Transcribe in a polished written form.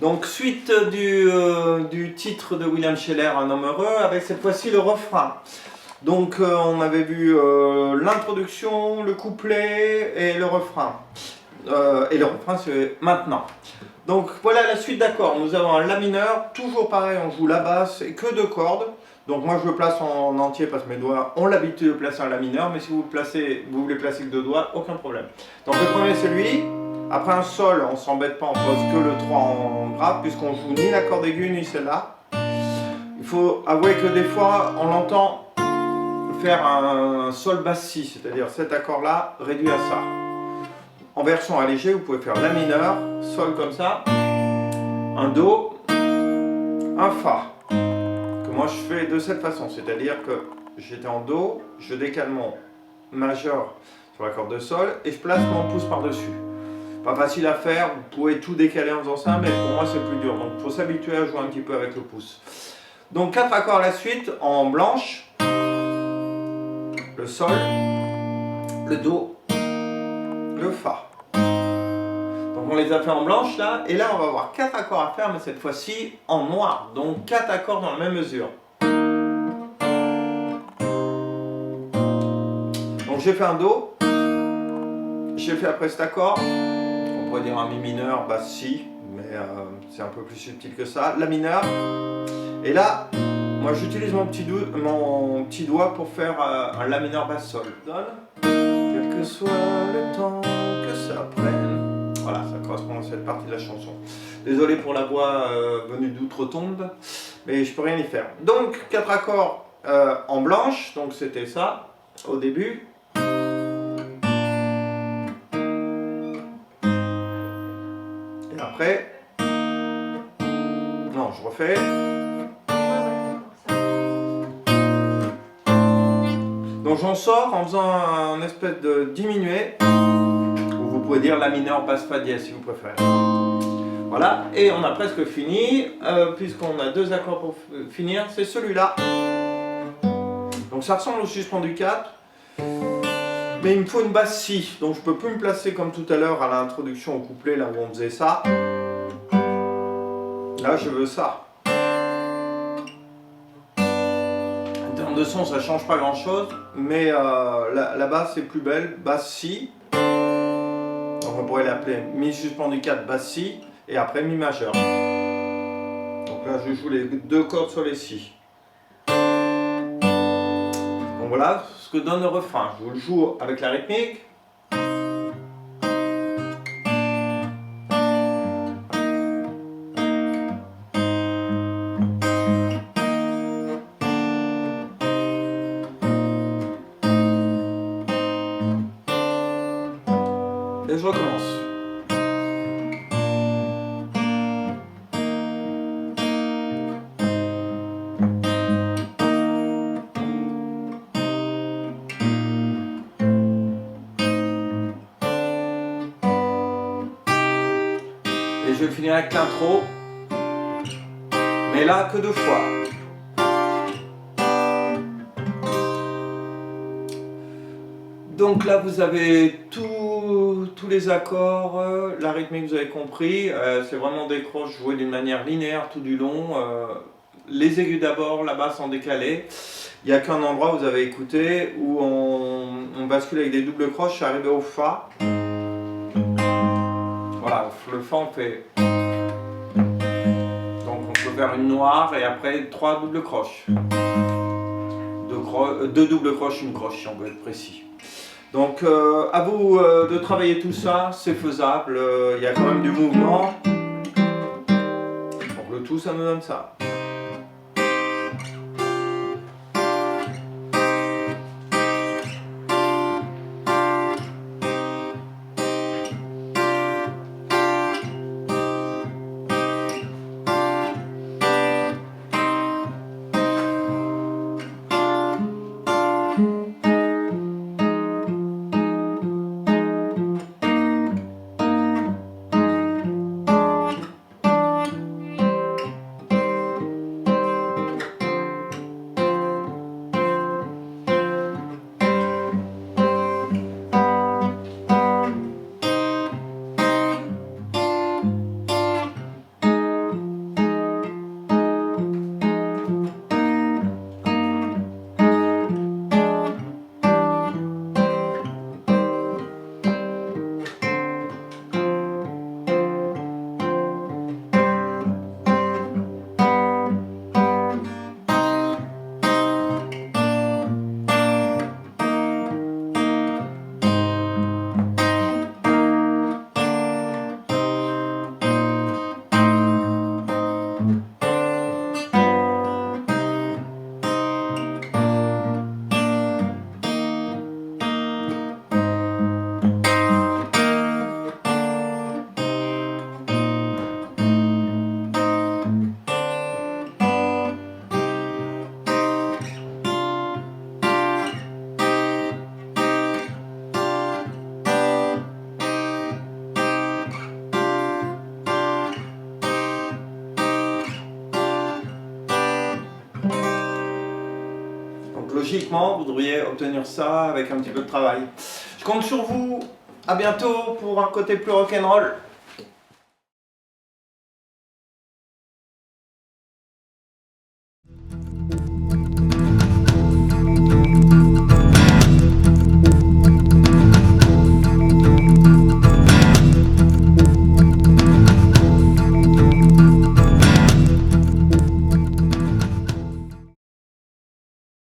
Donc suite du titre de William Scheller, Un homme heureux, avec cette fois-ci le refrain. Donc on avait vu l'introduction, le couplet et le refrain. Et le refrain c'est maintenant. Donc voilà la suite d'accords. Nous avons un La mineur, toujours pareil, on joue la basse et que deux cordes. Donc moi je le place en entier parce que mes doigts ont l'habitude de placer un La mineur, mais si vous voulez placer que deux doigts, aucun problème. Donc le premier c'est lui. Après un sol, on s'embête pas, on pose que le 3 en grave, puisqu'on joue ni la corde aiguë ni celle-là. Il faut avouer que des fois, on l'entend faire un sol basse si, c'est-à-dire cet accord-là réduit à ça. En version allégée, vous pouvez faire La mineur, sol comme ça, un Do, un Fa, que moi je fais de cette façon, c'est-à-dire que j'étais en Do, je décale mon majeur sur la corde de sol et je place mon pouce par-dessus. Pas facile à faire, vous pouvez tout décaler en faisant ça, mais pour moi c'est plus dur, donc il faut s'habituer à jouer un petit peu avec le pouce. Donc 4 accords à la suite, en blanche, le Sol, le Do, le Fa. Donc on les a fait en blanche là, et là on va avoir 4 accords à faire, mais cette fois-ci en noir, donc 4 accords dans la même mesure. Donc j'ai fait un Do, j'ai fait après cet accord, on pourrait dire un Mi mineur, basse Si, mais c'est un peu plus subtil que ça, La mineur, et là, moi j'utilise mon petit doigt pour faire un La mineur basse Sol. Quel que soit le temps que ça prenne. Voilà, ça correspond à cette partie de la chanson. Désolé pour la voix venue d'outre-tombe, mais je peux rien y faire. Donc 4 accords en blanche, donc c'était ça au début. Et après, non, je refais. Donc j'en sors en faisant un espèce de diminué, ou vous pouvez dire La mineur basse Fa dièse si vous préférez. Voilà, et on a presque fini, puisqu'on a 2 accords pour finir, c'est celui-là. Donc ça ressemble au suspendu 4, mais il me faut une basse Si, donc je peux plus me placer comme tout à l'heure à l'introduction au couplet, là où on faisait ça. Là je veux ça. En termes de son, ça change pas grand chose, mais la basse est plus belle, basse Si. Donc on pourrait l'appeler Mi suspendu 4, basse Si, et après Mi majeur. Donc là je joue les 2 cordes sur les Si. Donc voilà ce que donne le refrain. Je vous le joue avec la rythmique. Et je recommence. Et je vais finir avec l'intro, mais là que 2 fois. Donc là vous avez tous les accords, la rythmique vous avez compris, c'est vraiment des croches jouées d'une manière linéaire tout du long, les aigus d'abord, la basse en décalé. Il n'y a qu'un endroit, vous avez écouté, où on bascule avec des doubles croches, je suis arrivé au Fa. Voilà, le Fa on fait. Donc on peut faire une noire et après 3 doubles croches. 2 doubles croches, une croche si on veut être précis. Donc à vous de travailler tout ça, c'est faisable, il y a quand même du mouvement. Donc le tout ça nous donne ça. logiquement, vous devriez obtenir ça avec un petit peu de travail. Je compte sur vous. À bientôt pour un côté plus rock'n'roll.